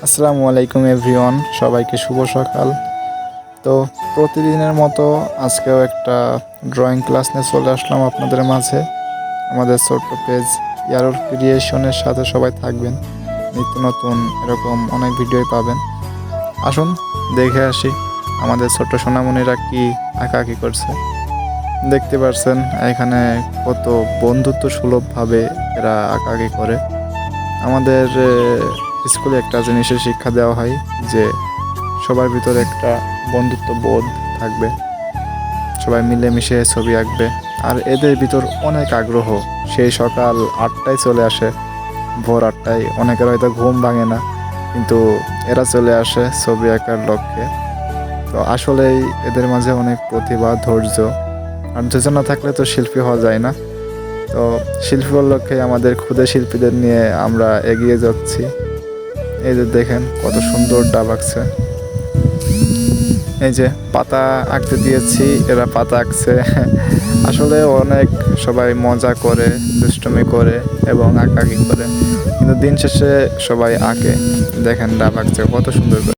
আসসালামু আলাইকুম এভরিওয়ান, সবাইকে শুভ সকাল। তো প্রতিদিনের মতো আজকেও একটা ড্রয়িং ক্লাস নিয়ে চলে আসলাম আপনাদের মাঝে। আমাদের ছোট্ট পেজ ইয়ারোর ক্রিয়েশনের সাথে সবাই থাকবেন। নিত্য নতুন এরকম অনেক ভিডিওই পাবেন। আসুন দেখে আসি আমাদের ছোট্ট সোনামণিরা কি আঁকাআঁকি করছে। দেখতে পাচ্ছেন এখানে কত বন্ধুত্ব সুলভভাবে এরা আঁকাআঁকি করে। আমাদের স্কুলে একটা জিনিসের শিক্ষা দেওয়া হয় যে সবার ভিতরে একটা বন্ধুত্ব বোধ থাকবে, সবাই মিলেমিশে ছবি আঁকবে। আর এদের ভিতর অনেক আগ্রহ, সেই সকাল 8টায় চলে আসে, ভোর 8টায়। অনেকের হয়তো ঘুম ভাঙে না, কিন্তু এরা চলে আসে ছবি আঁকার লক্ষ্যে। তো আসলেই এদের মাঝে অনেক প্রতিভা, ধৈর্য। আর ধৈর্য না থাকলে তো শিল্পী হওয়া যায় না। তো শিল্পী হওয়ার লক্ষ্যে আমাদের ক্ষুদে শিল্পীদের নিয়ে আমরা এগিয়ে যাচ্ছি। এই যে দেখেন কত সুন্দর ডাব আঁকছে। এই যে পাতা আঁকতে দিয়েছি, এরা পাতা আঁকছে। আসলে অনেক সবাই মজা করে, দুষ্টুমি করে এবং আঁকাআঁকি করে, কিন্তু দিন শেষে সবাই আঁকে। দেখেন ডাব আঁকছে কত সুন্দর করে।